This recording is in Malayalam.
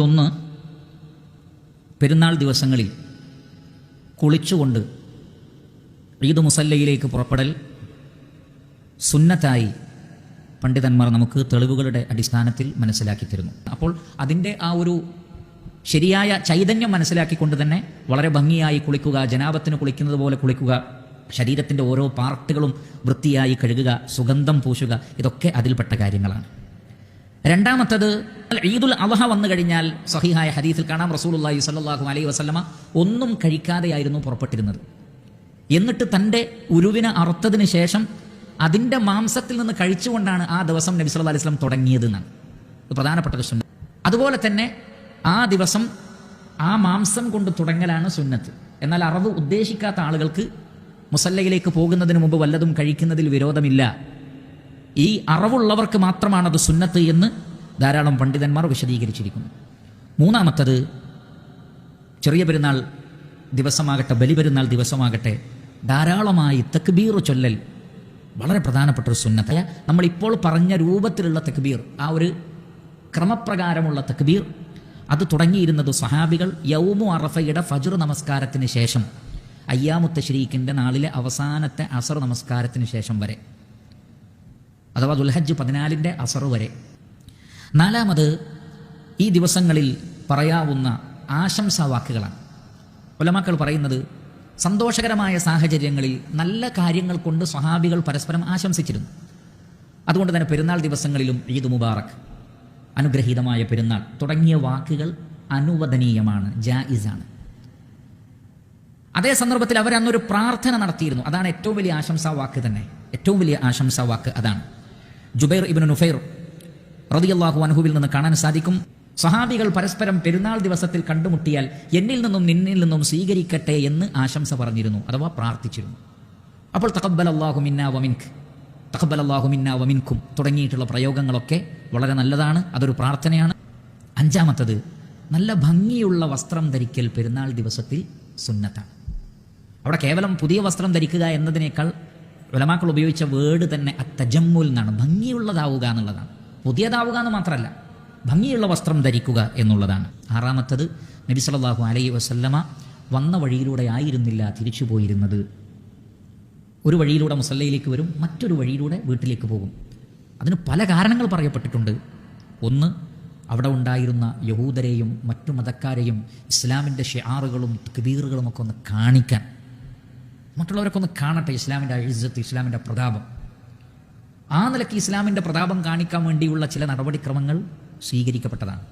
ഒന്ന്, പെരുന്നാൾ ദിവസങ്ങളിൽ കുളിച്ചുകൊണ്ട് ഈദ് മുസല്ലയിലേക്ക് പുറപ്പെടൽ സുന്നത്തായി പണ്ഡിതന്മാർ നമുക്ക് തെളിവുകളുടെ അടിസ്ഥാനത്തിൽ മനസ്സിലാക്കി തരുന്നു. അപ്പോൾ അതിൻ്റെ ആ ഒരു ശരിയായ ചൈതന്യം മനസ്സിലാക്കിക്കൊണ്ട് തന്നെ വളരെ ഭംഗിയായി കുളിക്കുക, ജനാബത്തിന് കുളിക്കുന്നത് പോലെ കുളിക്കുക, ശരീരത്തിൻ്റെ ഓരോ പാർട്ടുകളും വൃത്തിയായി കഴുകുക, സുഗന്ധം പൂശുക, ഇതൊക്കെ അതിൽപ്പെട്ട കാര്യങ്ങളാണ്. രണ്ടാമത്തത്, ഈദുൽ അദ്ഹ വന്നു കഴിഞ്ഞാൽ സഹീഹായ ഹദീസിൽ കാണാം, റസൂലുള്ളാഹി സ്വല്ലല്ലാഹു അലൈഹി വസല്ലമ ഒന്നും കഴിക്കാതെയായിരുന്നു പുറപ്പെട്ടിരുന്നത്. എന്നിട്ട് തൻ്റെ ഉരുവിനെ അറുത്തതിന് ശേഷം അതിൻ്റെ മാംസത്തിൽ നിന്ന് കഴിച്ചുകൊണ്ടാണ് ആ ദിവസം നബി സല്ലല്ലാഹു അലൈഹി വസല്ലം തുടങ്ങിയത് എന്നാണ്. ഇത് പ്രധാനപ്പെട്ട ഒരു സുന്നത്ത്. അതുപോലെ തന്നെ ആ ദിവസം ആ മാംസം കൊണ്ട് തുടങ്ങലാണ് സുന്നത്ത്. എന്നാൽ അറവ് ഉദ്ദേശിക്കാത്ത ആളുകൾക്ക് മുസല്ലയിലേക്ക് പോകുന്നതിന് മുമ്പ് വല്ലതും കഴിക്കുന്നതിൽ വിരോധമില്ല. ഈ അറവുള്ളവർക്ക് മാത്രമാണത് സുന്നത്ത് എന്ന് ധാരാളം പണ്ഡിതന്മാർ വിശദീകരിച്ചിരിക്കുന്നു. മൂന്നാമത്തത്, ചെറിയ പെരുന്നാൾ ദിവസമാകട്ടെ ബലിപെരുന്നാൾ ദിവസമാകട്ടെ ധാരാളമായി തക്ബീർ ചൊല്ലൽ വളരെ പ്രധാനപ്പെട്ട ഒരു സുന്നത്ത്. നമ്മളിപ്പോൾ പറഞ്ഞ രൂപത്തിലുള്ള തക്ബീർ, ആ ഒരു ക്രമപ്രകാരമുള്ള തക്ബീർ, അത് തുടങ്ങിയിരുന്നത് സഹാബികൾ യൗമു അറഫയുടെ ഫജ്ർ നമസ്കാരത്തിന് ശേഷം, അയ്യാമു തശ്രീഖിൻ്റെ നാളിലെ അവസാനത്തെ അസർ നമസ്കാരത്തിന് ശേഷം വരെ, അഥവാ ദുൽഹജ്ജ് 14 അസർ വരെ. നാലാമത്, ഈ ദിവസങ്ങളിൽ പറയാവുന്ന ആശംസാ വാക്കുകളാണ്. ഉലമാക്കൾ പറയുന്നത്, സന്തോഷകരമായ സാഹചര്യങ്ങളിൽ നല്ല കാര്യങ്ങൾ കൊണ്ട് സ്വഹാബികൾ പരസ്പരം ആശംസിച്ചിരുന്നു. അതുകൊണ്ട് തന്നെ പെരുന്നാൾ ദിവസങ്ങളിലും ഈദ് മുബാറക്, അനുഗ്രഹീതമായ പെരുന്നാൾ തുടങ്ങിയ വാക്കുകൾ അനുവദനീയമാണ്, ജായിസാണ്. അതേ സന്ദർഭത്തിൽ അവർ അന്നൊരു പ്രാർത്ഥന നടത്തിയിരുന്നു. അതാണ് ഏറ്റവും വലിയ ആശംസാ വാക്ക് തന്നെ. ഏറ്റവും വലിയ ആശംസാ വാക്ക് അതാണ്. ജുബൈർ ഇബ്നു നുഫൈർ റളിയല്ലാഹു അൻഹുവിൽ നിന്ന് കാണാൻ സാധിക്കും, സഹാബികൾ പരസ്പരം പെരുന്നാൾ ദിവസത്തിൽ കണ്ടുമുട്ടിയാൽ എന്നിൽ നിന്നും നിന്നിൽ നിന്നും സ്വീകരിക്കട്ടെ എന്ന് ആശംസ പറഞ്ഞിരുന്നു, അഥവാ പ്രാർത്ഥിച്ചിരുന്നു. അപ്പോൾ തഖബ്ബലല്ലാഹു മിന്നാ വമിൻക, തഖബ്ബലല്ലാഹു മിന്നാ വമിൻകും തുടങ്ങിയിട്ടുള്ള പ്രയോഗങ്ങളൊക്കെ വളരെ നല്ലതാണ്. അതൊരു പ്രാർത്ഥനയാണ്. അഞ്ചാമത്തത്, നല്ല ഭംഗിയുള്ള വസ്ത്രം ധരിക്കൽ പെരുന്നാൾ ദിവസത്തിൽ സുന്നത്താണ്. അവിടെ കേവലം പുതിയ വസ്ത്രം ധരിക്കുക എന്നതിനേക്കാൾ ഉലമാക്കൾ ഉപയോഗിച്ച വേർഡ് തന്നെ അത്തജമ്മുൽ എന്നാണ്. ഭംഗിയുള്ളതാവുക എന്നുള്ളതാണ്. പുതിയതാവുക എന്ന് മാത്രമല്ല, ഭംഗിയുള്ള വസ്ത്രം ധരിക്കുക എന്നുള്ളതാണ്. ആറാമത്തത്, നബി സല്ലല്ലാഹു അലൈഹി വസല്ലമ വന്ന വഴിയിലൂടെ ആയിരുന്നില്ല തിരിച്ചു പോയിരുന്നത്. ഒരു വഴിയിലൂടെ മുസല്ലയിലേക്ക് വരും, മറ്റൊരു വഴിയിലൂടെ വീട്ടിലേക്ക് പോകും. അതിന് പല കാരണങ്ങൾ പറയപ്പെട്ടിട്ടുണ്ട്. ഒന്ന്, അവിടെ ഉണ്ടായിരുന്ന യഹൂദരെയും മറ്റു മതക്കാരെയും ഇസ്ലാമിൻ്റെ ഷിആറുകളും തക്ബീറുകളും ഒക്കെ ഒന്ന് കാണിക്കാൻ, മറ്റുള്ളവരൊക്കെ ഒന്ന് കാണട്ടെ ഇസ്ലാമിൻ്റെ ഇസ്സത്ത്, ഇസ്ലാമിൻ്റെ പ്രതാപം. ആ നിലയ്ക്ക് ഇസ്ലാമിൻ്റെ പ്രതാപം കാണിക്കാൻ വേണ്ടിയുള്ള ചില നടപടിക്രമങ്ങൾ സ്വീകരിക്കപ്പെട്ടതാണ്.